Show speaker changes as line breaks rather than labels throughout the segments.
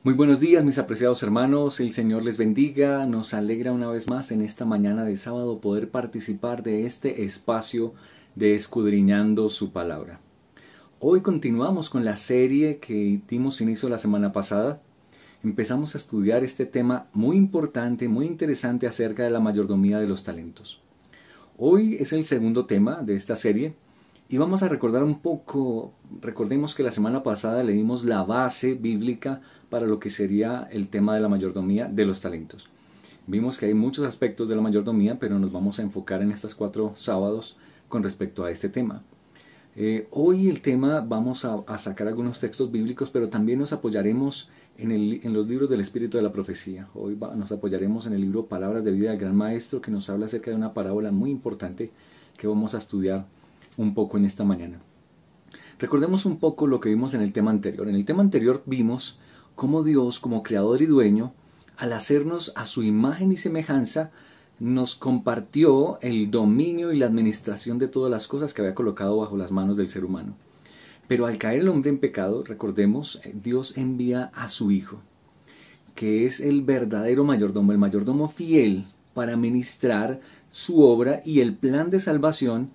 Muy buenos días, mis apreciados hermanos, el Señor les bendiga. Nos alegra una vez más en esta mañana de sábado poder participar de este espacio de escudriñando su palabra. Hoy continuamos con la serie que dimos inicio la semana pasada. Empezamos a estudiar este tema muy importante, muy interesante acerca de la mayordomía de los talentos. Hoy es el segundo tema de esta serie y vamos a recordar un poco. Recordemos que la semana pasada leímos la base bíblica para lo que sería el tema de la mayordomía de los talentos. Vimos que hay muchos aspectos de la mayordomía, pero nos vamos a enfocar en estos 4 sábados con respecto a este tema. Hoy el tema vamos a sacar algunos textos bíblicos, pero también nos apoyaremos en los libros del Espíritu de la Profecía. Hoy nos apoyaremos en el libro Palabras de Vida del Gran Maestro, que nos habla acerca de una parábola muy importante que vamos a estudiar un poco en esta mañana. Recordemos un poco lo que vimos en el tema anterior. En el tema anterior vimos cómo Dios, como creador y dueño, al hacernos a su imagen y semejanza, nos compartió el dominio y la administración de todas las cosas que había colocado bajo las manos del ser humano. Pero al caer el hombre en pecado, recordemos, Dios envía a su Hijo, que es el verdadero mayordomo, el mayordomo fiel para administrar su obra y el plan de salvación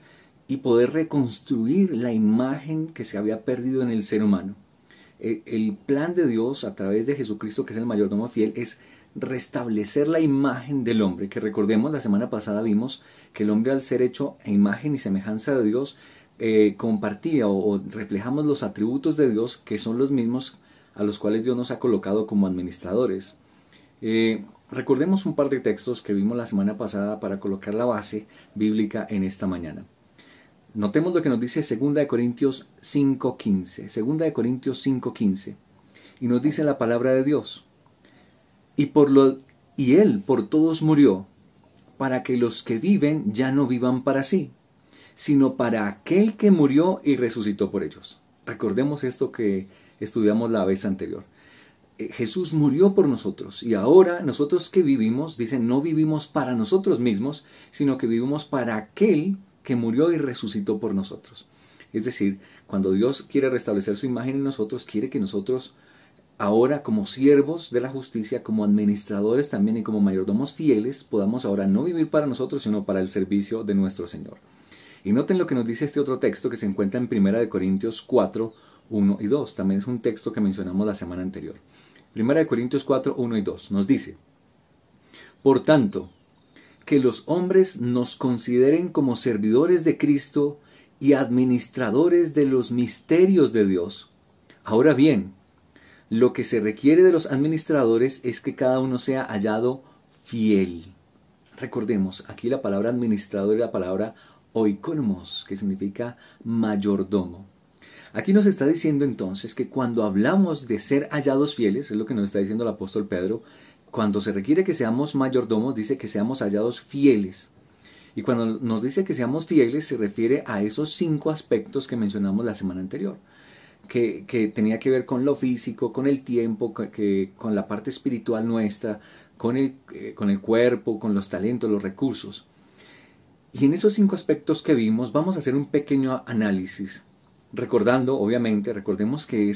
y poder reconstruir la imagen que se había perdido en el ser humano. El plan de Dios a través de Jesucristo, que es el mayordomo fiel, es restablecer la imagen del hombre, que recordemos la semana pasada vimos que el hombre, al ser hecho a imagen y semejanza de Dios, compartía o reflejamos los atributos de Dios, que son los mismos a los cuales Dios nos ha colocado como administradores. Recordemos un par de textos que vimos la semana pasada para colocar la base bíblica en esta mañana. Notemos lo que nos dice 2 Corintios 5:15. 2 Corintios 5:15. Y nos dice la palabra de Dios. Y Él por todos murió, para que los que viven ya no vivan para sí, sino para aquel que murió y resucitó por ellos. Recordemos esto que estudiamos la vez anterior. Jesús murió por nosotros y ahora nosotros que vivimos, dicen, no vivimos para nosotros mismos, sino que vivimos para aquel que murió y resucitó por nosotros. Es decir, cuando Dios quiere restablecer su imagen en nosotros, quiere que nosotros ahora, como siervos de la justicia, como administradores también y como mayordomos fieles, podamos ahora no vivir para nosotros, sino para el servicio de nuestro Señor. Y noten lo que nos dice este otro texto que se encuentra en 1 Corintios 4, 1 y 2. También es un texto que mencionamos la semana anterior. 1 Corintios 4, 1 y 2 nos dice: Por tanto, que los hombres nos consideren como servidores de Cristo y administradores de los misterios de Dios. Ahora bien, lo que se requiere de los administradores es que cada uno sea hallado fiel. Recordemos, aquí la palabra administrador es la palabra oikonomos, que significa mayordomo. Aquí nos está diciendo entonces que cuando hablamos de ser hallados fieles, es lo que nos está diciendo el apóstol Pedro, cuando se requiere que seamos mayordomos, dice que seamos hallados fieles. Y cuando nos dice que seamos fieles, se refiere a esos 5 aspectos que mencionamos la semana anterior, que tenía que ver con lo físico, con el tiempo, con la parte espiritual nuestra, con el cuerpo, con los talentos, los recursos. Y en esos 5 aspectos que vimos, vamos a hacer un pequeño análisis. Recordemos que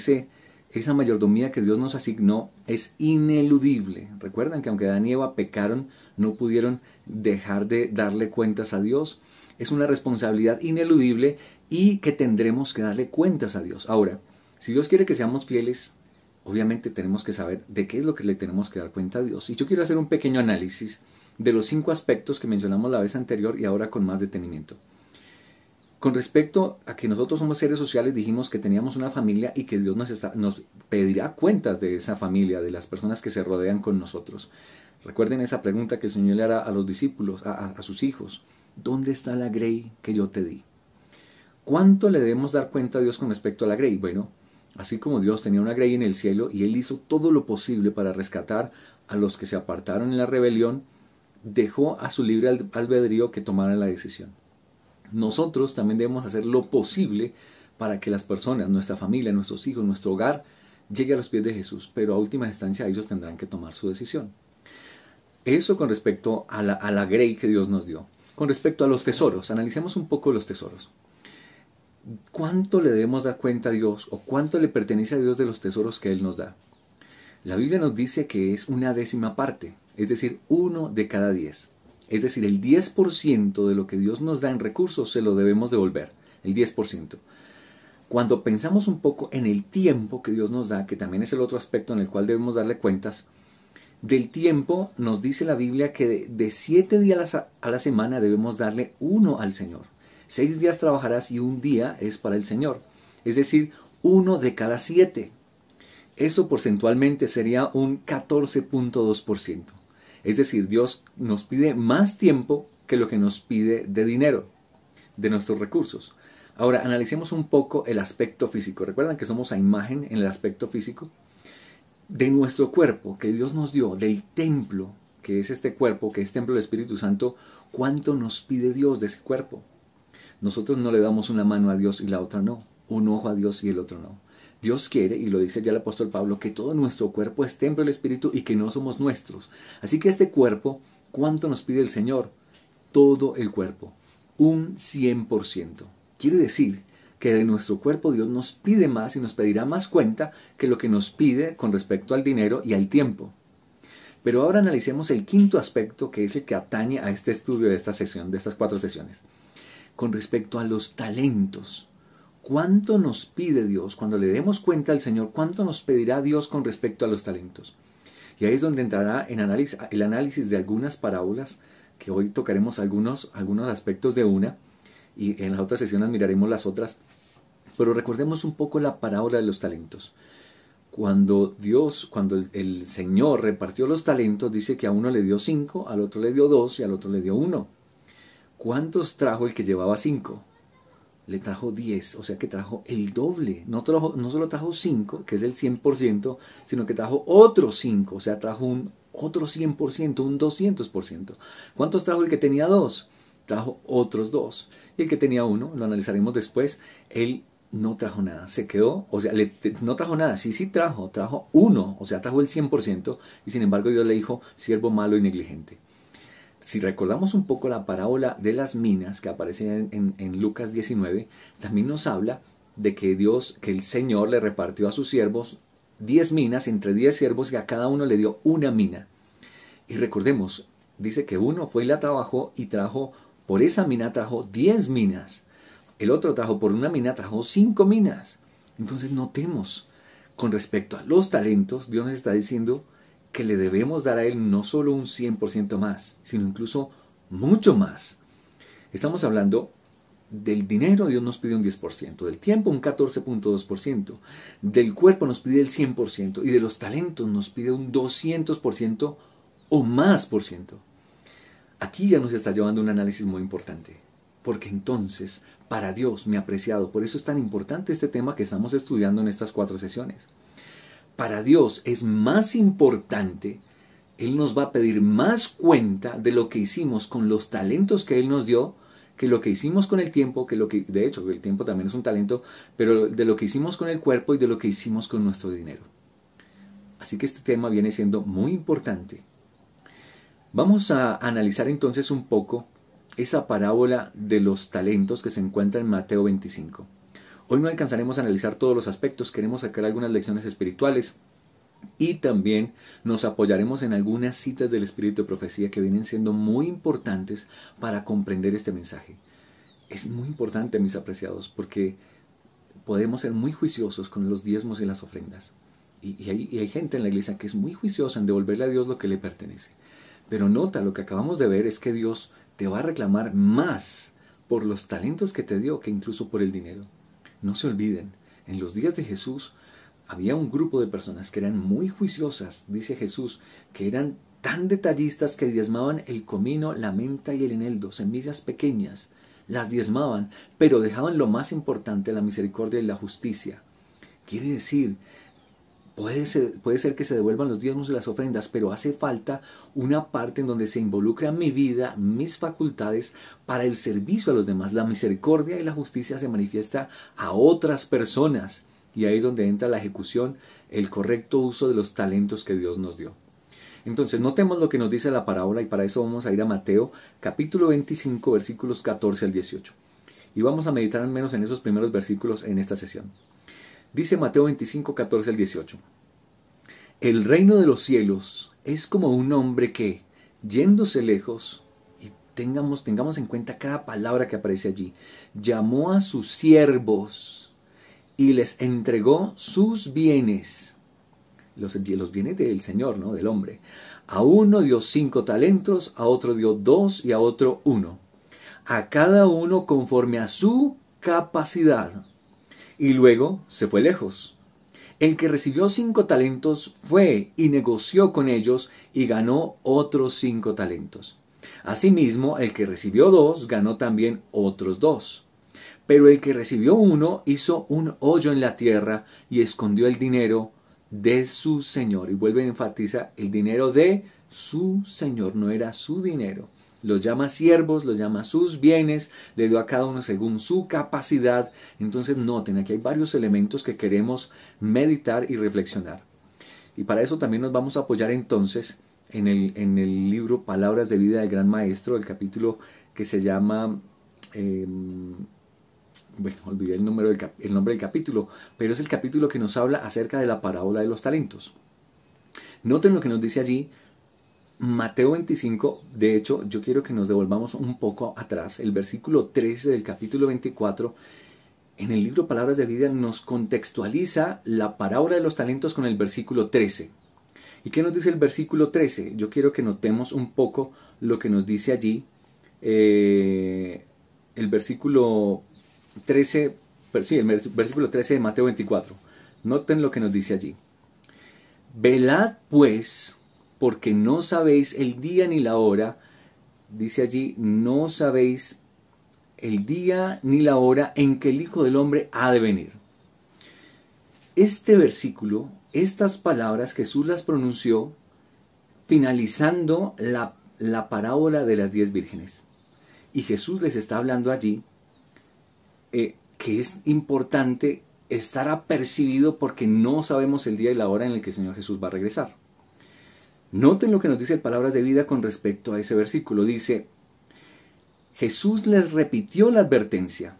esa mayordomía que Dios nos asignó es ineludible. Recuerdan que aunque Adán y Eva pecaron, no pudieron dejar de darle cuentas a Dios. Es una responsabilidad ineludible y que tendremos que darle cuentas a Dios. Ahora, si Dios quiere que seamos fieles, obviamente tenemos que saber de qué es lo que le tenemos que dar cuenta a Dios. Y yo quiero hacer un pequeño análisis de los 5 aspectos que mencionamos la vez anterior y ahora con más detenimiento. Con respecto a que nosotros somos seres sociales, dijimos que teníamos una familia y que Dios nos pedirá cuentas de esa familia, de las personas que se rodean con nosotros. Recuerden esa pregunta que el Señor le hará a los discípulos, a sus hijos. ¿Dónde está la grey que yo te di? ¿Cuánto le debemos dar cuenta a Dios con respecto a la grey? Bueno, así como Dios tenía una grey en el cielo y Él hizo todo lo posible para rescatar a los que se apartaron en la rebelión, dejó a su libre albedrío que tomaran la decisión. Nosotros también debemos hacer lo posible para que las personas, nuestra familia, nuestros hijos, nuestro hogar, llegue a los pies de Jesús, pero a última instancia ellos tendrán que tomar su decisión. Eso con respecto a la grey que Dios nos dio. Con respecto a los tesoros, analicemos un poco los tesoros. ¿Cuánto le debemos dar cuenta a Dios o cuánto le pertenece a Dios de los tesoros que Él nos da? La Biblia nos dice que es una décima parte, es decir, 1 de cada 10. Es decir, el 10% de lo que Dios nos da en recursos se lo debemos devolver, el 10%. Cuando pensamos un poco en el tiempo que Dios nos da, que también es el otro aspecto en el cual debemos darle cuentas, del tiempo nos dice la Biblia que de 7 días a la semana debemos darle 1 al Señor. 6 días trabajarás y 1 día es para el Señor. Es decir, 1 de cada 7. Eso porcentualmente sería un 14.2%. Es decir, Dios nos pide más tiempo que lo que nos pide de dinero, de nuestros recursos. Ahora, analicemos un poco el aspecto físico. ¿Recuerdan que somos a imagen en el aspecto físico? De nuestro cuerpo que Dios nos dio, del templo, que es este cuerpo, que es templo del Espíritu Santo, ¿cuánto nos pide Dios de ese cuerpo? Nosotros no le damos una mano a Dios y la otra no, un ojo a Dios y el otro no. Dios quiere, y lo dice ya el apóstol Pablo, que todo nuestro cuerpo es templo del Espíritu y que no somos nuestros. Así que este cuerpo, ¿cuánto nos pide el Señor? Todo el cuerpo, un 100%. Quiere decir que de nuestro cuerpo Dios nos pide más y nos pedirá más cuenta que lo que nos pide con respecto al dinero y al tiempo. Pero ahora analicemos el quinto aspecto, que es el que atañe a este estudio de esta sesión, de estas 4 sesiones. Con respecto a los talentos. ¿Cuánto nos pide Dios? Cuando le demos cuenta al Señor, ¿cuánto nos pedirá Dios con respecto a los talentos? Y ahí es donde entrará en el análisis de algunas parábolas, que hoy tocaremos algunos aspectos de una, y en las otras sesiones miraremos las otras. Pero recordemos un poco la parábola de los talentos. Cuando el Señor repartió los talentos, dice que a uno le dio 5, al otro le dio 2 y al otro le dio 1. ¿Cuántos trajo el que llevaba 5? Le trajo 10, o sea que trajo el doble. No solo trajo 5, que es el 100%, sino que trajo otros 5, o sea, trajo otro 100%, un 200%. ¿Cuántos trajo el que tenía 2? Trajo otros 2. Y el que tenía 1, lo analizaremos después, él no trajo nada. Se quedó, o sea, no trajo nada. Sí trajo 1, o sea, trajo el 100%, y sin embargo Dios le dijo, siervo malo y negligente. Si recordamos un poco la parábola de las minas que aparece en Lucas 19, también nos habla de que el Señor le repartió a sus siervos 10 minas entre 10 siervos y a cada uno le dio una mina. Y recordemos, dice que uno fue y la trabajó y por esa mina trajo 10 minas. El otro trajo por una mina, trajo 5 minas. Entonces notemos, con respecto a los talentos, Dios nos está diciendo que le debemos dar a Él no solo un 100% más, sino incluso mucho más. Estamos hablando del dinero, Dios nos pide un 10%, del tiempo un 14.2%, del cuerpo nos pide el 100% y de los talentos nos pide un 200% o más por ciento. Aquí ya nos está llevando un análisis muy importante, porque entonces, para Dios, mi apreciado, por eso es tan importante este tema que estamos estudiando en estas 4 sesiones. Para Dios es más importante, Él nos va a pedir más cuenta de lo que hicimos con los talentos que Él nos dio, que lo que hicimos con el tiempo, de hecho el tiempo también es un talento, pero de lo que hicimos con el cuerpo y de lo que hicimos con nuestro dinero. Así que este tema viene siendo muy importante. Vamos a analizar entonces un poco esa parábola de los talentos que se encuentra en Mateo 25. Hoy no alcanzaremos a analizar todos los aspectos, queremos sacar algunas lecciones espirituales y también nos apoyaremos en algunas citas del Espíritu de Profecía que vienen siendo muy importantes para comprender este mensaje. Es muy importante, mis apreciados, porque podemos ser muy juiciosos con los diezmos y las ofrendas. Y hay gente en la iglesia que es muy juiciosa en devolverle a Dios lo que le pertenece. Pero nota, lo que acabamos de ver es que Dios te va a reclamar más por los talentos que te dio que incluso por el dinero. No se olviden, en los días de Jesús había un grupo de personas que eran muy juiciosas, dice Jesús, que eran tan detallistas que diezmaban el comino, la menta y el eneldo, semillas pequeñas, las diezmaban, pero dejaban lo más importante, la misericordia y la justicia. Quiere decir, puede ser que se devuelvan los diezmos y las ofrendas, pero hace falta una parte en donde se involucra mi vida, mis facultades, para el servicio a los demás. La misericordia y la justicia se manifiesta a otras personas. Y ahí es donde entra la ejecución, el correcto uso de los talentos que Dios nos dio. Entonces, notemos lo que nos dice la parábola y para eso vamos a ir a Mateo, capítulo 25, versículos 14 al 18. Y vamos a meditar al menos en esos primeros versículos en esta sesión. Dice Mateo 25, 14 al 18. El reino de los cielos es como un hombre que, yéndose lejos, y tengamos en cuenta cada palabra que aparece allí, llamó a sus siervos y les entregó sus bienes, los bienes del Señor, ¿no? Del hombre. A uno dio 5 talentos, a otro dio 2 y a otro 1. A cada uno conforme a su capacidad. Y luego se fue lejos. El que recibió 5 talentos fue y negoció con ellos y ganó otros 5 talentos. Asimismo, el que recibió 2 ganó también otros 2. Pero el que recibió 1 hizo un hoyo en la tierra y escondió el dinero de su señor. Y vuelve a enfatizar el dinero de su señor, no era su dinero. Los llama siervos, los llama sus bienes, le dio a cada uno según su capacidad. Entonces noten, aquí hay varios elementos que queremos meditar y reflexionar. Y para eso también nos vamos a apoyar entonces en el libro Palabras de Vida del Gran Maestro, el capítulo que se llama... bueno, olvidé el nombre del capítulo, pero es el capítulo que nos habla acerca de la parábola de los talentos. Noten lo que nos dice allí Mateo 25. De hecho, yo quiero que nos devolvamos un poco atrás. El versículo 13 del capítulo 24, en el libro Palabras de Vida, nos contextualiza la parábola de los talentos con el versículo 13. ¿Y qué nos dice el versículo 13? Yo quiero que notemos un poco lo que nos dice allí el versículo 13, sí, el versículo 13 de Mateo 24. Noten lo que nos dice allí. Velad pues, porque no sabéis el día ni la hora. Dice allí, no sabéis el día ni la hora en que el Hijo del Hombre ha de venir. Este versículo, estas palabras, Jesús las pronunció finalizando la parábola de las 10 vírgenes. Y Jesús les está hablando allí que es importante estar apercibido porque no sabemos el día y la hora en el que el Señor Jesús va a regresar. Noten lo que nos dice Palabras de Vida con respecto a ese versículo. Dice, Jesús les repitió la advertencia.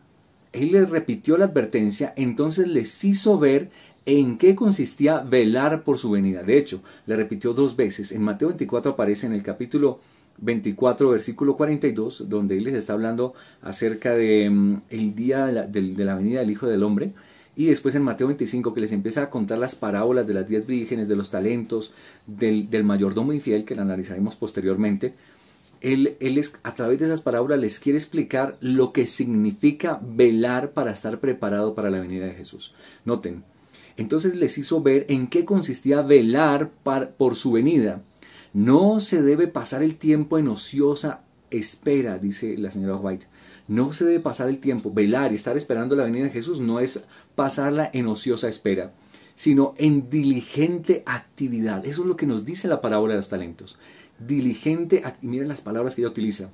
Él les repitió la advertencia, entonces les hizo ver en qué consistía velar por su venida. De hecho, le repitió 2 veces. En Mateo 24 aparece en el capítulo 24, versículo 42, donde él les está hablando acerca de el día de la venida del Hijo del Hombre. Y después en Mateo 25, que les empieza a contar las parábolas de las 10 vírgenes, de los talentos, del mayordomo infiel, que la analizaremos posteriormente. Él a través de esas parábolas les quiere explicar lo que significa velar para estar preparado para la venida de Jesús. Noten, entonces les hizo ver en qué consistía velar por su venida. No se debe pasar el tiempo en ociosa espera, dice la señora White. No se debe pasar el tiempo, velar y estar esperando la venida de Jesús no es pasarla en ociosa espera, sino en diligente actividad. Eso es lo que nos dice la parábola de los talentos. Diligente, miren las palabras que ella utiliza.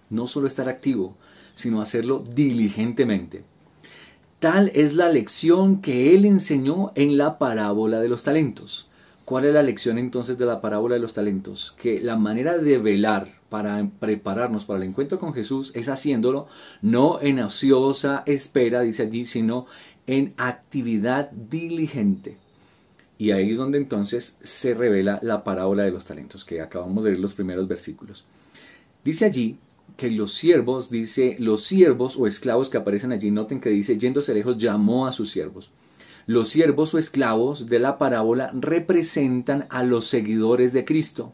No solo estar activo, sino hacerlo diligentemente. Tal es la lección que él enseñó en la parábola de los talentos. ¿Cuál es la lección entonces de la parábola de los talentos? Que la manera de velar para prepararnos para el encuentro con Jesús es haciéndolo no en ociosa espera, dice allí, sino en actividad diligente. Y ahí es donde entonces se revela la parábola de los talentos, que acabamos de ver los primeros versículos. Dice allí que los siervos o esclavos que aparecen allí, noten que dice, yéndose lejos, llamó a sus siervos. Los siervos o esclavos de la parábola representan a los seguidores de Cristo.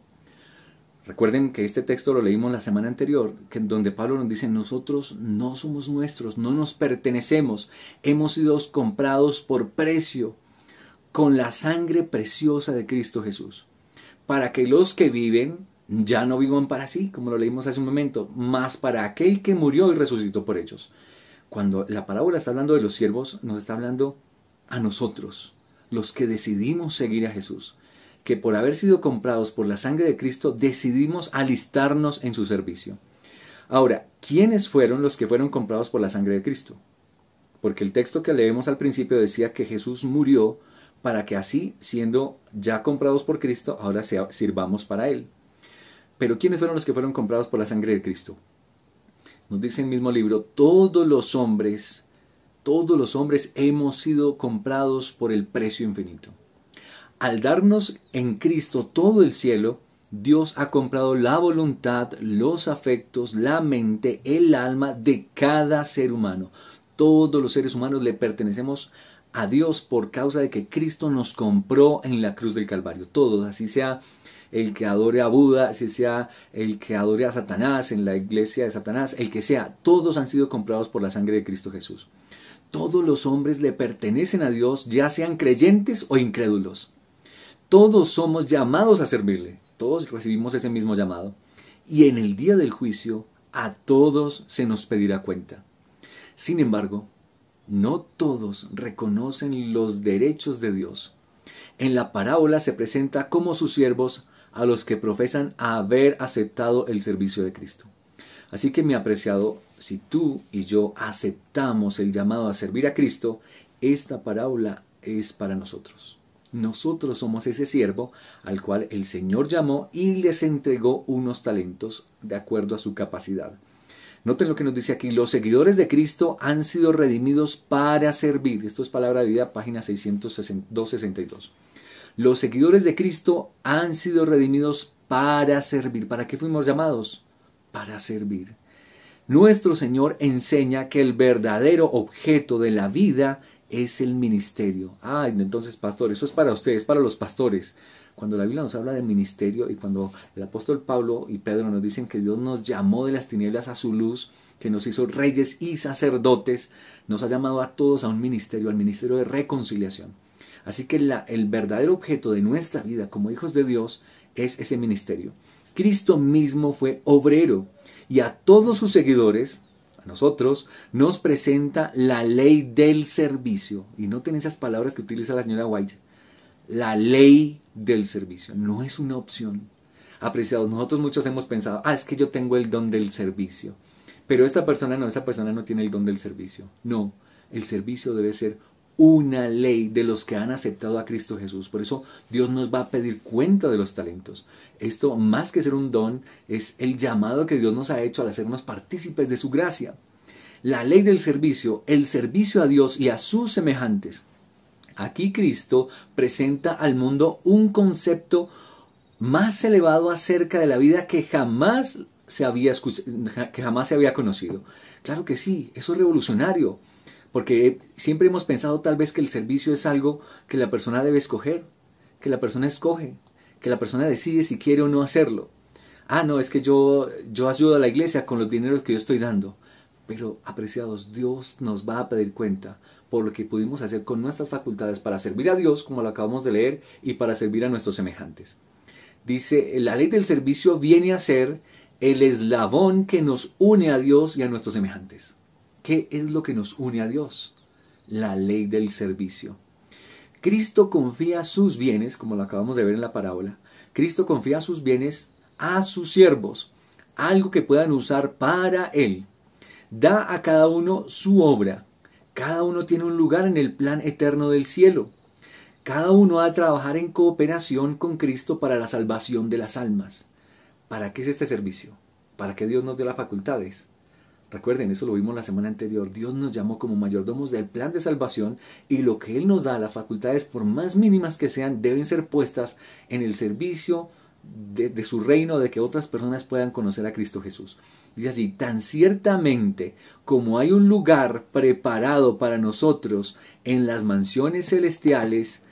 Recuerden que este texto lo leímos la semana anterior, donde Pablo nos dice, nosotros no somos nuestros, no nos pertenecemos, hemos sido comprados por precio, con la sangre preciosa de Cristo Jesús, para que los que viven ya no vivan para sí, como lo leímos hace un momento, mas para aquel que murió y resucitó por ellos. Cuando la parábola está hablando de los siervos, nos está hablando a nosotros, los que decidimos seguir a Jesús, que por haber sido comprados por la sangre de Cristo, decidimos alistarnos en su servicio. Ahora, ¿quiénes fueron los que fueron comprados por la sangre de Cristo? Porque el texto que leemos al principio decía que Jesús murió para que así, siendo ya comprados por Cristo, ahora sirvamos para Él. Pero ¿quiénes fueron los que fueron comprados por la sangre de Cristo? Nos dice el mismo libro, todos los hombres hemos sido comprados por el precio infinito. Al darnos en Cristo todo el cielo, Dios ha comprado la voluntad, los afectos, la mente, el alma de cada ser humano. Todos los seres humanos le pertenecemos a Dios por causa de que Cristo nos compró en la cruz del Calvario. Todos, así sea el que adore a Buda, así sea el que adore a Satanás en la iglesia de Satanás, el que sea, todos han sido comprados por la sangre de Cristo Jesús. Todos los hombres le pertenecen a Dios, ya sean creyentes o incrédulos. Todos somos llamados a servirle, todos recibimos ese mismo llamado. Y en el día del juicio, a todos se nos pedirá cuenta. Sin embargo, no todos reconocen los derechos de Dios. En la parábola se presenta como sus siervos a los que profesan haber aceptado el servicio de Cristo. Así que, mi apreciado, si tú y yo aceptamos el llamado a servir a Cristo, esta parábola es para nosotros. Nosotros somos ese siervo al cual el Señor llamó y les entregó unos talentos de acuerdo a su capacidad. Noten lo que nos dice aquí: los seguidores de Cristo han sido redimidos para servir. Esto es Palabra de Vida, página 662. Los seguidores de Cristo han sido redimidos para servir. ¿Para qué fuimos llamados? Para servir. Nuestro Señor enseña que el verdadero objeto de la vida es el ministerio. Entonces, pastor, eso es para ustedes, para los pastores. Cuando la Biblia nos habla de ministerio y cuando el apóstol Pablo y Pedro nos dicen que Dios nos llamó de las tinieblas a su luz, que nos hizo reyes y sacerdotes, nos ha llamado a todos a un ministerio, al ministerio de reconciliación. Así que el verdadero objeto de nuestra vida como hijos de Dios es ese ministerio. Cristo mismo fue obrero y a todos sus seguidores, a nosotros, nos presenta la ley del servicio. Y noten esas palabras que utiliza la señora White. La ley del servicio. No es una opción. Apreciados, nosotros muchos hemos pensado, es que yo tengo el don del servicio. Pero esta persona no tiene el don del servicio. No, el servicio debe ser una ley de los que han aceptado a Cristo Jesús. Por eso Dios nos va a pedir cuenta de los talentos. Esto, más que ser un don, es el llamado que Dios nos ha hecho al hacernos partícipes de su gracia. La ley del servicio, el servicio a Dios y a sus semejantes. Aquí Cristo presenta al mundo un concepto más elevado acerca de la vida que jamás se había conocido. Claro que sí, eso es revolucionario. Porque siempre hemos pensado tal vez que el servicio es algo que la persona debe escoger, que la persona escoge, que la persona decide si quiere o no hacerlo. No, es que yo ayudo a la iglesia con los dineros que yo estoy dando. Pero, apreciados, Dios nos va a pedir cuenta por lo que pudimos hacer con nuestras facultades para servir a Dios, como lo acabamos de leer, y para servir a nuestros semejantes. Dice, la ley del servicio viene a ser el eslabón que nos une a Dios y a nuestros semejantes. ¿Qué es lo que nos une a Dios? La ley del servicio. Cristo confía sus bienes, como lo acabamos de ver en la parábola. Cristo confía sus bienes a sus siervos, algo que puedan usar para Él. Da a cada uno su obra. Cada uno tiene un lugar en el plan eterno del cielo. Cada uno ha de trabajar en cooperación con Cristo para la salvación de las almas. ¿Para qué es este servicio? Para que Dios nos dé las facultades. Recuerden, eso lo vimos la semana anterior. Dios nos llamó como mayordomos del plan de salvación y lo que Él nos da, las facultades, por más mínimas que sean, deben ser puestas en el servicio de su reino, de que otras personas puedan conocer a Cristo Jesús. Dice así, tan ciertamente como hay un lugar preparado para nosotros en las mansiones celestiales,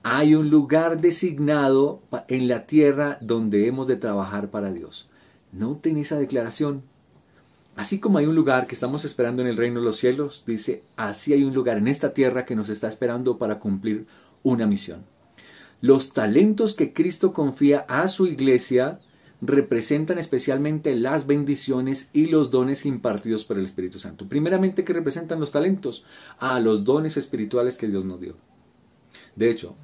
hay un lugar designado en la tierra donde hemos de trabajar para Dios. Noten esa declaración. Así como hay un lugar que estamos esperando en el reino de los cielos, dice, así hay un lugar en esta tierra que nos está esperando para cumplir una misión. Los talentos que Cristo confía a su iglesia representan especialmente las bendiciones y los dones impartidos por el Espíritu Santo. Primeramente, ¿qué representan los talentos? Los dones espirituales que Dios nos dio. De hecho,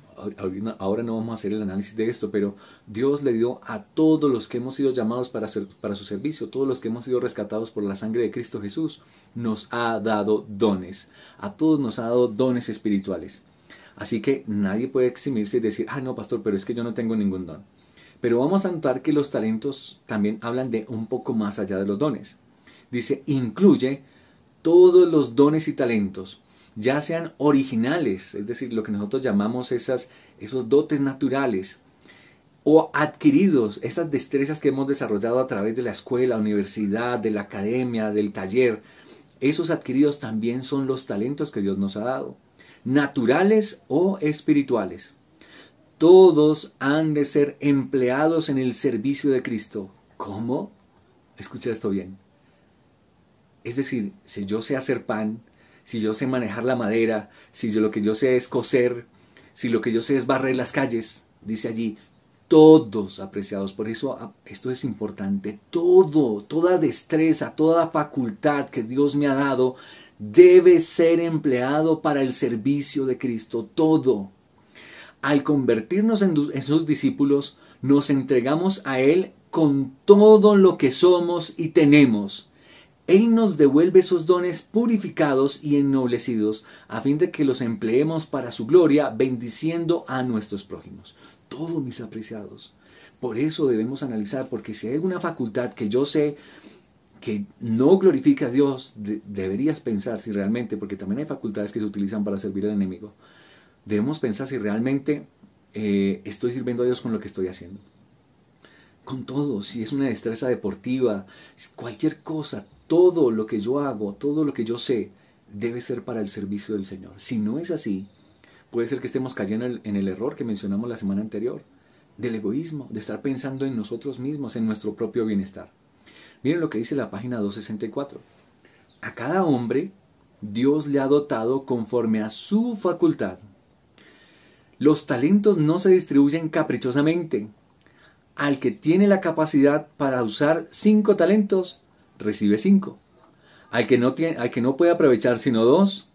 ahora no vamos a hacer el análisis de esto, pero Dios le dio a todos los que hemos sido llamados para su servicio, todos los que hemos sido rescatados por la sangre de Cristo Jesús, nos ha dado dones. A todos nos ha dado dones espirituales. Así que nadie puede eximirse y decir, no, pastor, pero es que yo no tengo ningún don. Pero vamos a notar que los talentos también hablan de un poco más allá de los dones. Dice, incluye todos los dones y talentos, ya sean originales, es decir, lo que nosotros llamamos esos dotes naturales, o adquiridos, esas destrezas que hemos desarrollado a través de la escuela, universidad, de la academia, del taller, esos adquiridos también son los talentos que Dios nos ha dado, naturales o espirituales. Todos han de ser empleados en el servicio de Cristo. ¿Cómo? Escucha esto bien. Es decir, si yo sé hacer pan, si yo sé manejar la madera, si lo que yo sé es coser, si lo que yo sé es barrer las calles, dice allí, todos, apreciados, por eso esto es importante, toda destreza, toda facultad que Dios me ha dado, debe ser empleado para el servicio de Cristo, todo. Al convertirnos en sus discípulos, nos entregamos a Él con todo lo que somos y tenemos. Él nos devuelve esos dones purificados y ennoblecidos a fin de que los empleemos para su gloria, bendiciendo a nuestros prójimos. Todos, mis apreciados. Por eso debemos analizar, porque si hay alguna facultad que yo sé que no glorifica a Dios, deberías pensar si realmente, porque también hay facultades que se utilizan para servir al enemigo, debemos pensar si realmente estoy sirviendo a Dios con lo que estoy haciendo. Con todo, si es una destreza deportiva, cualquier cosa, todo lo que yo hago, todo lo que yo sé, debe ser para el servicio del Señor. Si no es así, puede ser que estemos cayendo en el error que mencionamos la semana anterior, del egoísmo, de estar pensando en nosotros mismos, en nuestro propio bienestar. Miren lo que dice la página 264. A cada hombre, Dios le ha dotado conforme a su facultad. Los talentos no se distribuyen caprichosamente. Al que tiene la capacidad para usar 5 talentos, recibe 5. Al que no puede aprovechar sino 2,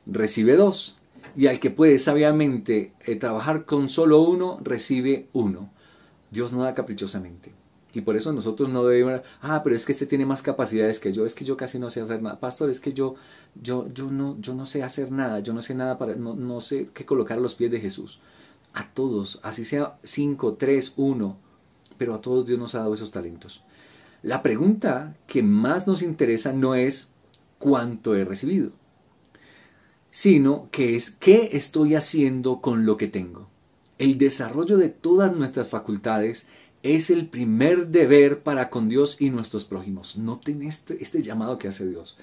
recibe 2. Y al que puede sabiamente trabajar con solo 1, recibe 1. Dios no da caprichosamente. Y por eso nosotros no debemos, pero es que este tiene más capacidades que yo, es que yo casi no sé hacer nada. Pastor, es que yo no sé hacer nada, yo no sé nada no sé qué colocar a los pies de Jesús. A todos, así sea 5, 3, 1, pero a todos Dios nos ha dado esos talentos. La pregunta que más nos interesa no es cuánto he recibido, sino que es qué estoy haciendo con lo que tengo. El desarrollo de todas nuestras facultades es el primer deber para con Dios y nuestros prójimos. Noten este llamado que hace Dios.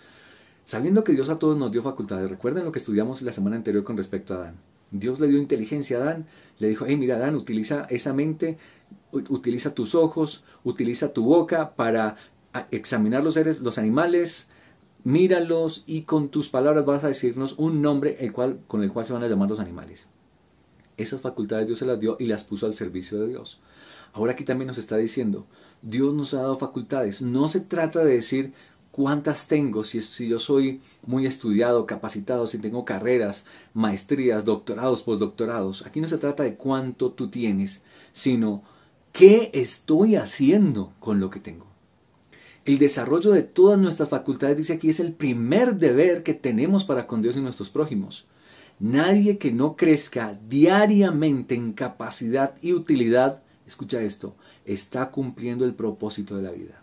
Sabiendo que Dios a todos nos dio facultades, recuerden lo que estudiamos la semana anterior con respecto a Adán. Dios le dio inteligencia a Adán, le dijo, mira Adán, utiliza esa mente, utiliza tus ojos, utiliza tu boca para examinar los animales, míralos y con tus palabras vas a decirnos un nombre con el cual se van a llamar los animales. Esas facultades Dios se las dio y las puso al servicio de Dios. Ahora aquí también nos está diciendo, Dios nos ha dado facultades. No se trata de decir cuántas tengo, si yo soy muy estudiado, capacitado, si tengo carreras, maestrías, doctorados, postdoctorados. Aquí no se trata de cuánto tú tienes, sino qué estoy haciendo con lo que tengo. El desarrollo de todas nuestras facultades, dice aquí, es el primer deber que tenemos para con Dios y nuestros prójimos. Nadie que no crezca diariamente en capacidad y utilidad, escucha esto, está cumpliendo el propósito de la vida.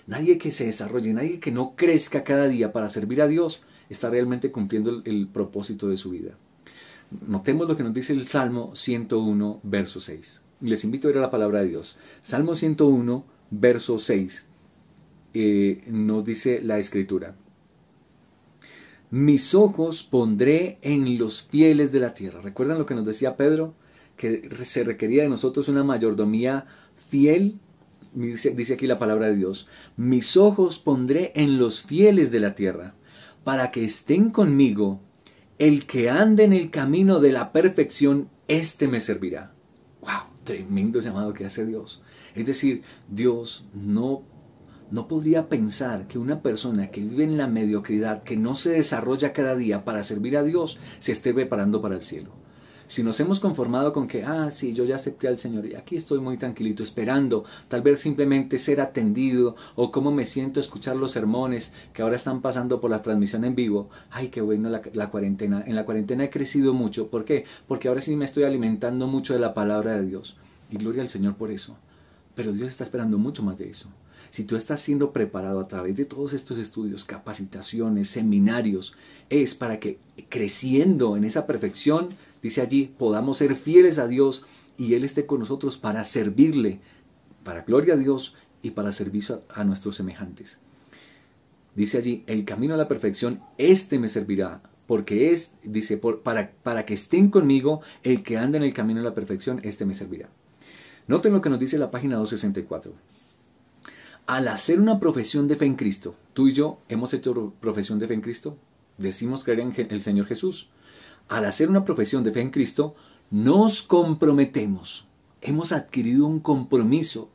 Nadie que se desarrolle, nadie que no crezca cada día para servir a Dios, está realmente cumpliendo el propósito de su vida. Notemos lo que nos dice el Salmo 101, verso 6. Les invito a ir a la palabra de Dios. Salmo 101, verso 6. Nos dice la Escritura. Mis ojos pondré en los fieles de la tierra. ¿Recuerdan lo que nos decía Pedro? Que se requería de nosotros una mayordomía fiel. Dice aquí la palabra de Dios. Mis ojos pondré en los fieles de la tierra, para que estén conmigo. El que ande en el camino de la perfección, éste me servirá. ¡Wow! Tremendo llamado que hace Dios. Es decir, Dios no podría pensar que una persona que vive en la mediocridad, que no se desarrolla cada día para servir a Dios, se esté preparando para el cielo. Si nos hemos conformado con que, sí, yo ya acepté al Señor y aquí estoy muy tranquilito esperando, tal vez simplemente ser atendido, o cómo me siento escuchar los sermones que ahora están pasando por la transmisión en vivo. ¡Ay, qué bueno la cuarentena! En la cuarentena he crecido mucho. ¿Por qué? Porque ahora sí me estoy alimentando mucho de la palabra de Dios. Y gloria al Señor por eso. Pero Dios está esperando mucho más de eso. si tú estás siendo preparado a través de todos estos estudios, capacitaciones, seminarios, es para que creciendo en esa perfección, dice allí, podamos ser fieles a Dios y Él esté con nosotros para servirle, para gloria a Dios y para servicio a nuestros semejantes. Dice allí, el camino a la perfección, este me servirá, porque dice, para que estén conmigo, el que anda en el camino a la perfección, este me servirá. Noten lo que nos dice la página 264. Al hacer una profesión de fe en Cristo, tú y yo hemos hecho profesión de fe en Cristo, decimos creer en el Señor Jesús. Al hacer una profesión de fe en Cristo, nos comprometemos, hemos adquirido un compromiso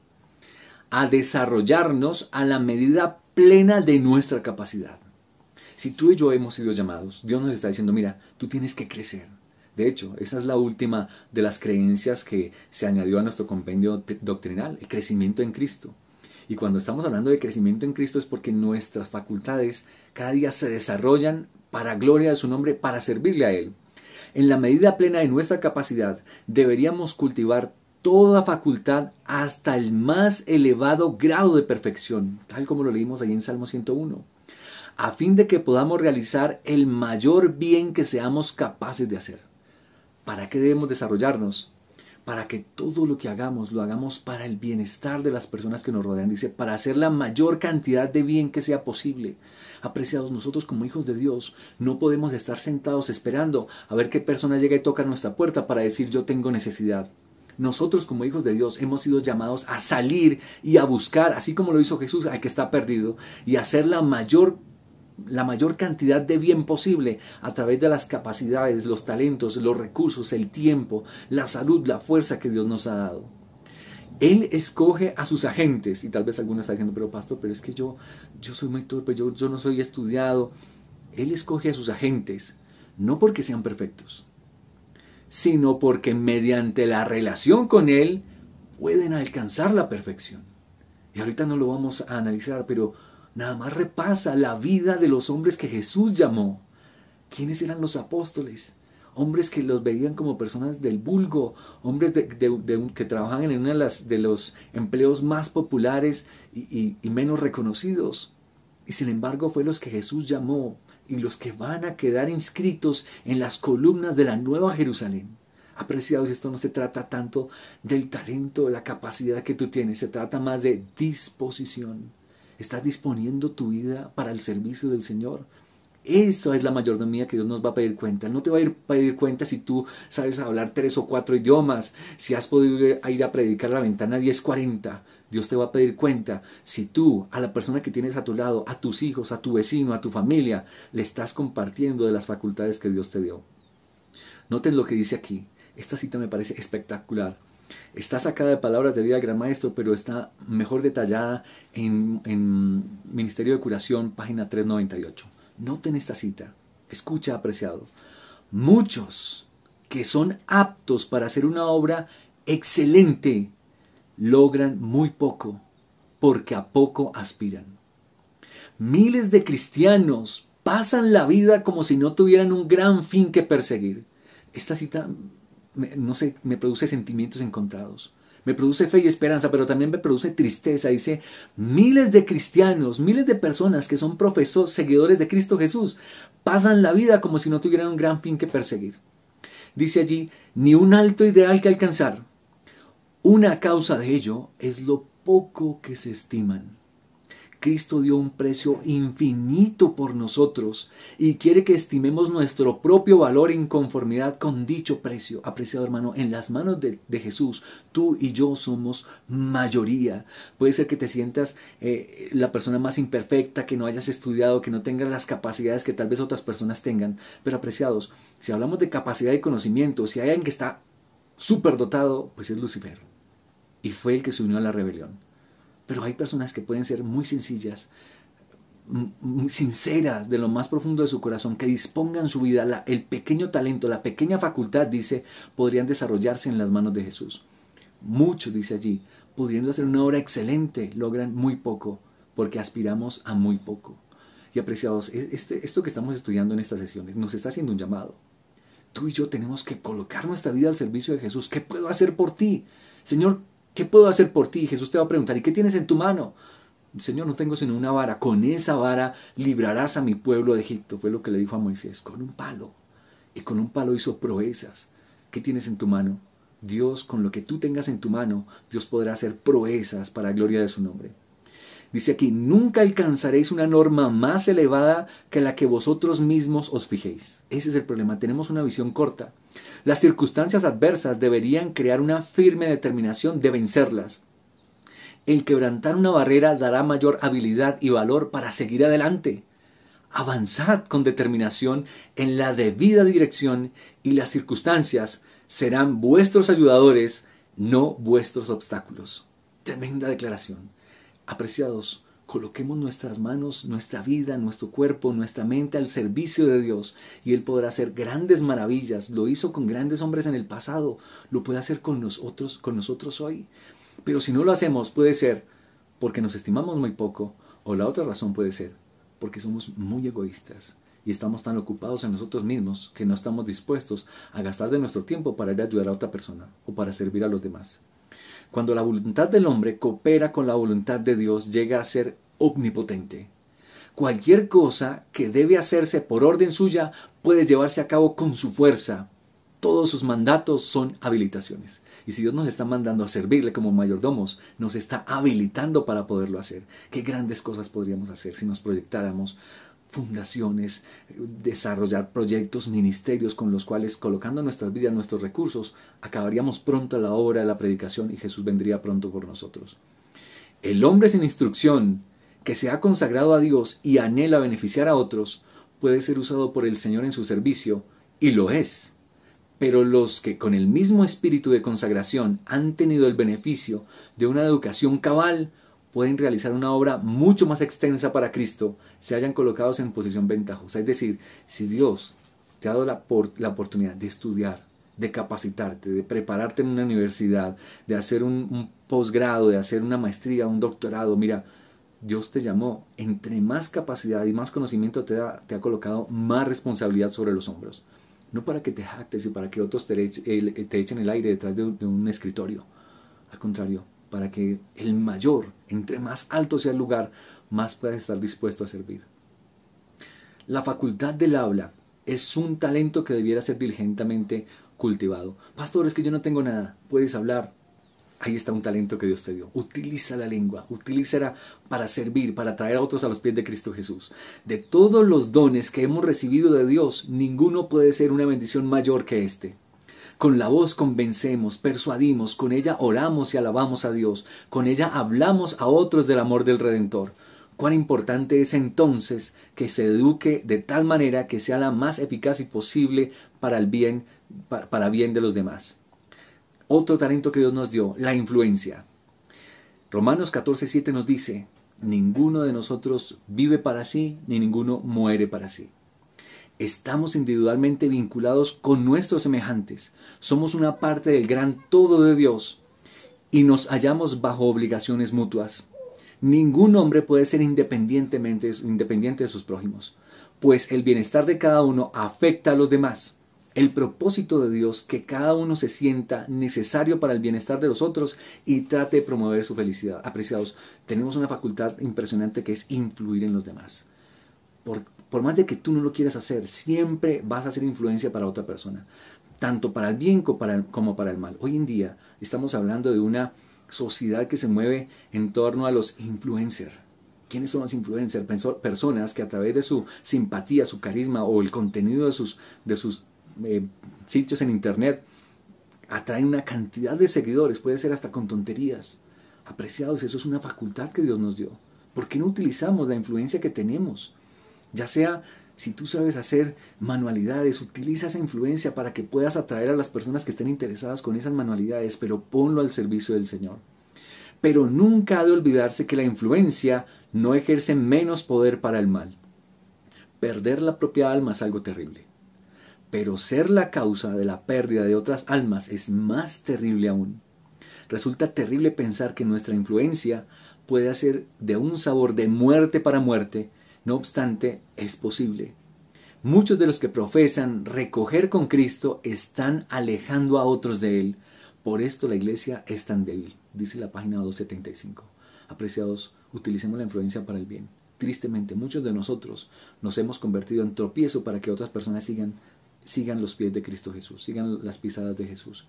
a desarrollarnos a la medida plena de nuestra capacidad. Si tú y yo hemos sido llamados, Dios nos está diciendo, mira, tú tienes que crecer. De hecho, esa es la última de las creencias que se añadió a nuestro compendio doctrinal, el crecimiento en Cristo. Y cuando estamos hablando de crecimiento en Cristo es porque nuestras facultades cada día se desarrollan para gloria de su nombre, para servirle a Él. En la medida plena de nuestra capacidad, deberíamos cultivar toda facultad hasta el más elevado grado de perfección, tal como lo leímos ahí en Salmo 101, a fin de que podamos realizar el mayor bien que seamos capaces de hacer. ¿Para qué debemos desarrollarnos? Para que todo lo que hagamos, lo hagamos para el bienestar de las personas que nos rodean. Dice, para hacer la mayor cantidad de bien que sea posible. Apreciados, nosotros como hijos de Dios no podemos estar sentados esperando a ver qué persona llega y toca nuestra puerta para decir yo tengo necesidad. Nosotros como hijos de Dios hemos sido llamados a salir y a buscar, así como lo hizo Jesús al que está perdido, y hacer la mayor cantidad de bien posible a través de las capacidades, los talentos, los recursos, el tiempo, la salud, la fuerza que Dios nos ha dado. Él escoge a sus agentes, y tal vez alguno está diciendo, pero pastor, pero es que yo soy muy torpe, yo no soy estudiado. Él escoge a sus agentes, no porque sean perfectos, sino porque mediante la relación con Él pueden alcanzar la perfección. Y ahorita no lo vamos a analizar, pero nada más repasa la vida de los hombres que Jesús llamó. ¿Quiénes eran los apóstoles? Hombres que los veían como personas del vulgo, hombres que trabajaban en uno de los empleos más populares y menos reconocidos. Y sin embargo fue los que Jesús llamó y los que van a quedar inscritos en las columnas de la Nueva Jerusalén. Apreciados, esto no se trata tanto del talento, de la capacidad que tú tienes, se trata más de disposición. ¿Estás disponiendo tu vida para el servicio del Señor? Eso es la mayordomía que Dios nos va a pedir cuenta. Él no te va a pedir cuenta si tú sabes hablar 3 o 4 idiomas, si has podido ir a predicar a la ventana 10:40. Dios te va a pedir cuenta si tú, a la persona que tienes a tu lado, a tus hijos, a tu vecino, a tu familia, le estás compartiendo de las facultades que Dios te dio. Noten lo que dice aquí. Esta cita me parece espectacular. Está sacada de Palabras de Vida del Gran Maestro, pero está mejor detallada en Ministerio de Curación, página 398. Noten esta cita. Escucha, apreciado. Muchos que son aptos para hacer una obra excelente logran muy poco, porque a poco aspiran. Miles de cristianos pasan la vida como si no tuvieran un gran fin que perseguir. Esta cita, no sé, me produce sentimientos encontrados. Me produce fe y esperanza, pero también me produce tristeza. Dice, miles de cristianos, miles de personas que son profesos, seguidores de Cristo Jesús, pasan la vida como si no tuvieran un gran fin que perseguir. Dice allí, ni un alto ideal que alcanzar. Una causa de ello es lo poco que se estiman. Cristo dio un precio infinito por nosotros y quiere que estimemos nuestro propio valor en conformidad con dicho precio. Apreciado hermano, en las manos de Jesús, tú y yo somos mayoría. Puede ser que te sientas la persona más imperfecta, que no hayas estudiado, que no tengas las capacidades que tal vez otras personas tengan. Pero apreciados, si hablamos de capacidad y conocimiento, si hay alguien que está superdotado, pues es Lucifer. Y fue el que se unió a la rebelión. Pero hay personas que pueden ser muy sencillas, muy sinceras de lo más profundo de su corazón, que dispongan su vida, el pequeño talento, la pequeña facultad, dice, podrían desarrollarse en las manos de Jesús. Muchos, dice allí, pudiendo hacer una obra excelente, logran muy poco, porque aspiramos a muy poco. Y apreciados, esto que estamos estudiando en estas sesiones nos está haciendo un llamado. Tú y yo tenemos que colocar nuestra vida al servicio de Jesús. ¿Qué puedo hacer por ti? Señor, ¿qué puedo hacer por ti? Jesús te va a preguntar, ¿y qué tienes en tu mano? Señor, no tengo sino una vara, con esa vara librarás a mi pueblo de Egipto, fue lo que le dijo a Moisés, con un palo. Y con un palo hizo proezas. ¿Qué tienes en tu mano? Dios, con lo que tú tengas en tu mano, Dios podrá hacer proezas para la gloria de su nombre. Dice aquí, nunca alcanzaréis una norma más elevada que la que vosotros mismos os fijéis. Ese es el problema, tenemos una visión corta. Las circunstancias adversas deberían crear una firme determinación de vencerlas. El quebrantar una barrera dará mayor habilidad y valor para seguir adelante. Avanzad con determinación en la debida dirección y las circunstancias serán vuestros ayudadores, no vuestros obstáculos. Tremenda declaración. Apreciados, coloquemos nuestras manos, nuestra vida, nuestro cuerpo, nuestra mente al servicio de Dios y Él podrá hacer grandes maravillas. Lo hizo con grandes hombres en el pasado, lo puede hacer con nosotros hoy. Pero si no lo hacemos, puede ser porque nos estimamos muy poco, o la otra razón puede ser porque somos muy egoístas y estamos tan ocupados en nosotros mismos que no estamos dispuestos a gastar de nuestro tiempo para ir a ayudar a otra persona o para servir a los demás. Cuando la voluntad del hombre coopera con la voluntad de Dios, llega a ser omnipotente. Cualquier cosa que debe hacerse por orden suya puede llevarse a cabo con su fuerza. Todos sus mandatos son habilitaciones. Y si Dios nos está mandando a servirle como mayordomos, nos está habilitando para poderlo hacer. Qué grandes cosas podríamos hacer si nos proyectáramos fundaciones, desarrollar proyectos, ministerios con los cuales, colocando nuestras vidas, nuestros recursos, acabaríamos pronto la obra de la predicación y Jesús vendría pronto por nosotros. El hombre sin instrucción, que se ha consagrado a Dios y anhela beneficiar a otros, puede ser usado por el Señor en su servicio, y lo es. Pero los que con el mismo espíritu de consagración han tenido el beneficio de una educación cabal, pueden realizar una obra mucho más extensa para Cristo, se hayan colocados en posición ventajosa. Es decir, si Dios te ha dado la oportunidad de estudiar, de capacitarte, de prepararte en una universidad, de hacer un posgrado, de hacer una maestría, un doctorado, mira, Dios te llamó, entre más capacidad y más conocimiento te ha colocado más responsabilidad sobre los hombros. No para que te jactes y para que otros te echen el aire detrás de un escritorio. Al contrario, para que el mayor, entre más alto sea el lugar, más puedas estar dispuesto a servir. La facultad del habla es un talento que debiera ser diligentemente cultivado. Pastor, es que yo no tengo nada. Puedes hablar. Ahí está un talento que Dios te dio. Utiliza la lengua, utilízala para servir, para traer a otros a los pies de Cristo Jesús. De todos los dones que hemos recibido de Dios, ninguno puede ser una bendición mayor que este. Con la voz convencemos, persuadimos, con ella oramos y alabamos a Dios, con ella hablamos a otros del amor del Redentor. Cuán importante es entonces que se eduque de tal manera que sea la más eficaz y posible para bien de los demás. Otro talento que Dios nos dio, la influencia. Romanos 14:7 nos dice, ninguno de nosotros vive para sí, ni ninguno muere para sí. Estamos individualmente vinculados con nuestros semejantes. Somos una parte del gran todo de Dios y nos hallamos bajo obligaciones mutuas. Ningún hombre puede ser independiente de sus prójimos, pues el bienestar de cada uno afecta a los demás. El propósito de Dios, que cada uno se sienta necesario para el bienestar de los otros y trate de promover su felicidad. Apreciados, tenemos una facultad impresionante que es influir en los demás. Por más de que tú no lo quieras hacer, siempre vas a hacer influencia para otra persona, tanto para el bien como para el mal. Hoy en día estamos hablando de una sociedad que se mueve en torno a los influencers. ¿Quiénes son los influencers? Personas que a través de su simpatía, su carisma o el contenido de sus sitios en internet atraen una cantidad de seguidores, puede ser hasta con tonterías. Apreciados, eso es una facultad que Dios nos dio. ¿Por qué no utilizamos la influencia que tenemos? Ya sea, si tú sabes hacer manualidades, utiliza esa influencia para que puedas atraer a las personas que estén interesadas con esas manualidades, pero ponlo al servicio del Señor. Pero nunca ha de olvidarse que la influencia no ejerce menos poder para el mal. Perder la propia alma es algo terrible. Pero ser la causa de la pérdida de otras almas es más terrible aún. Resulta terrible pensar que nuestra influencia puede hacer de un sabor de muerte para muerte. No obstante, es posible. Muchos de los que profesan recoger con Cristo están alejando a otros de Él. Por esto la iglesia es tan débil, dice la página 275. Apreciados, utilicemos la influencia para el bien. Tristemente, muchos de nosotros nos hemos convertido en tropiezo para que otras personas sigan los pies de Cristo Jesús, sigan las pisadas de Jesús.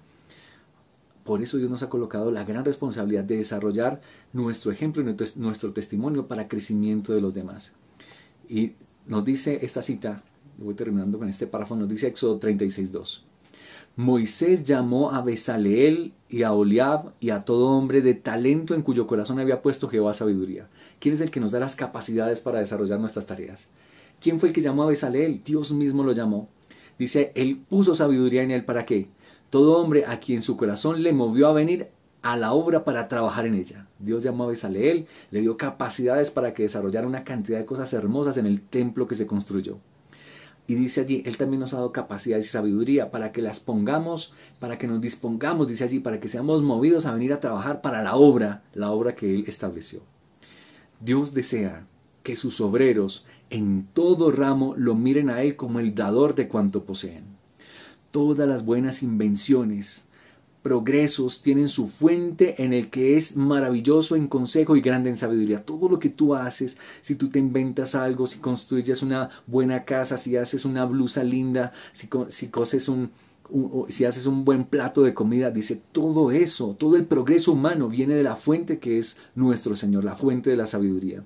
Por eso Dios nos ha colocado la gran responsabilidad de desarrollar nuestro ejemplo y nuestro testimonio para crecimiento de los demás. Y nos dice esta cita, voy terminando con este párrafo, nos dice Éxodo 36:2. Moisés llamó a Bezaleel y a Oliab y a todo hombre de talento en cuyo corazón había puesto Jehová sabiduría. ¿Quién es el que nos da las capacidades para desarrollar nuestras tareas? ¿Quién fue el que llamó a Bezaleel? Dios mismo lo llamó. Dice, él puso sabiduría en él, ¿para qué? Todo hombre a quien su corazón le movió a venir a la obra para trabajar en ella. Dios llamó a Bezaleel, le dio capacidades para que desarrollara una cantidad de cosas hermosas en el templo que se construyó. Y dice allí, Él también nos ha dado capacidades y sabiduría para que las pongamos, para que nos dispongamos, dice allí, para que seamos movidos a venir a trabajar para la obra que Él estableció. Dios desea que sus obreros en todo ramo lo miren a Él como el dador de cuanto poseen. Todas las buenas invenciones, progresos tienen su fuente en el que es maravilloso en consejo y grande en sabiduría. Todo lo que tú haces, si tú te inventas algo, si construyes una buena casa, si haces una blusa linda, si coses si haces un buen plato de comida, dice todo eso, todo el progreso humano viene de la fuente que es nuestro Señor, la fuente de la sabiduría.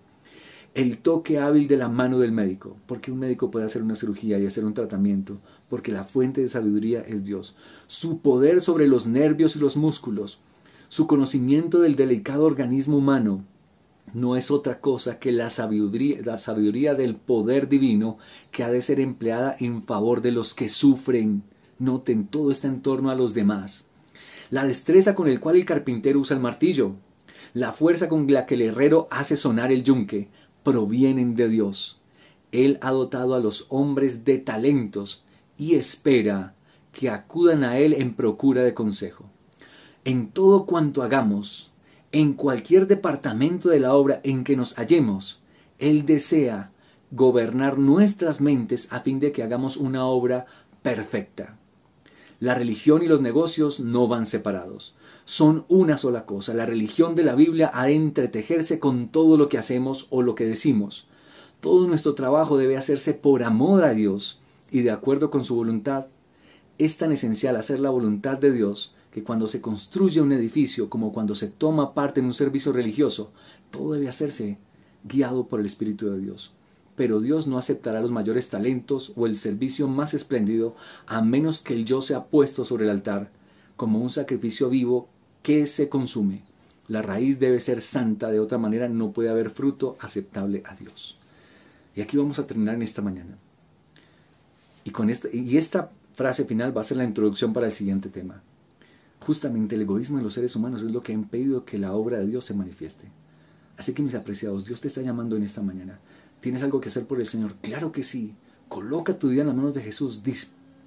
El toque hábil de la mano del médico, porque un médico puede hacer una cirugía y hacer un tratamiento, porque la fuente de sabiduría es Dios. Su poder sobre los nervios y los músculos, su conocimiento del delicado organismo humano, no es otra cosa que la sabiduría del poder divino que ha de ser empleada en favor de los que sufren. Noten, todo está en torno a los demás. La destreza con la cual el carpintero usa el martillo, la fuerza con la que el herrero hace sonar el yunque, provienen de Dios. Él ha dotado a los hombres de talentos y espera que acudan a Él en procura de consejo. En todo cuanto hagamos, en cualquier departamento de la obra en que nos hallemos, Él desea gobernar nuestras mentes a fin de que hagamos una obra perfecta. La religión y los negocios no van separados. Son una sola cosa. La religión de la Biblia ha de entretejerse con todo lo que hacemos o lo que decimos. Todo nuestro trabajo debe hacerse por amor a Dios y de acuerdo con su voluntad. Es tan esencial hacer la voluntad de Dios que cuando se construye un edificio, como cuando se toma parte en un servicio religioso, todo debe hacerse guiado por el Espíritu de Dios. Pero Dios no aceptará los mayores talentos o el servicio más espléndido a menos que el yo sea puesto sobre el altar como un sacrificio vivo que se consume. La raíz debe ser santa, de otra manera no puede haber fruto aceptable a Dios. Y aquí vamos a terminar en esta mañana. Y esta frase final va a ser la introducción para el siguiente tema. Justamente el egoísmo de los seres humanos es lo que ha impedido que la obra de Dios se manifieste. Así que mis apreciados, Dios te está llamando en esta mañana. ¿Tienes algo que hacer por el Señor? Claro que sí. Coloca tu vida en las manos de Jesús.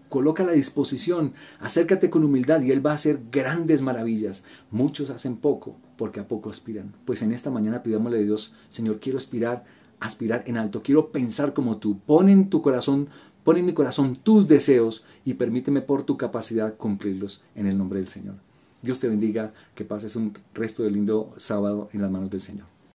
Coloca la disposición. Acércate con humildad y Él va a hacer grandes maravillas. Muchos hacen poco porque a poco aspiran. Pues en esta mañana pidámosle a Dios, Señor, quiero aspirar en alto. Quiero pensar como tú. Pon en mi corazón tus deseos y permíteme por tu capacidad cumplirlos en el nombre del Señor. Dios te bendiga. Que pases un resto de lindo sábado en las manos del Señor.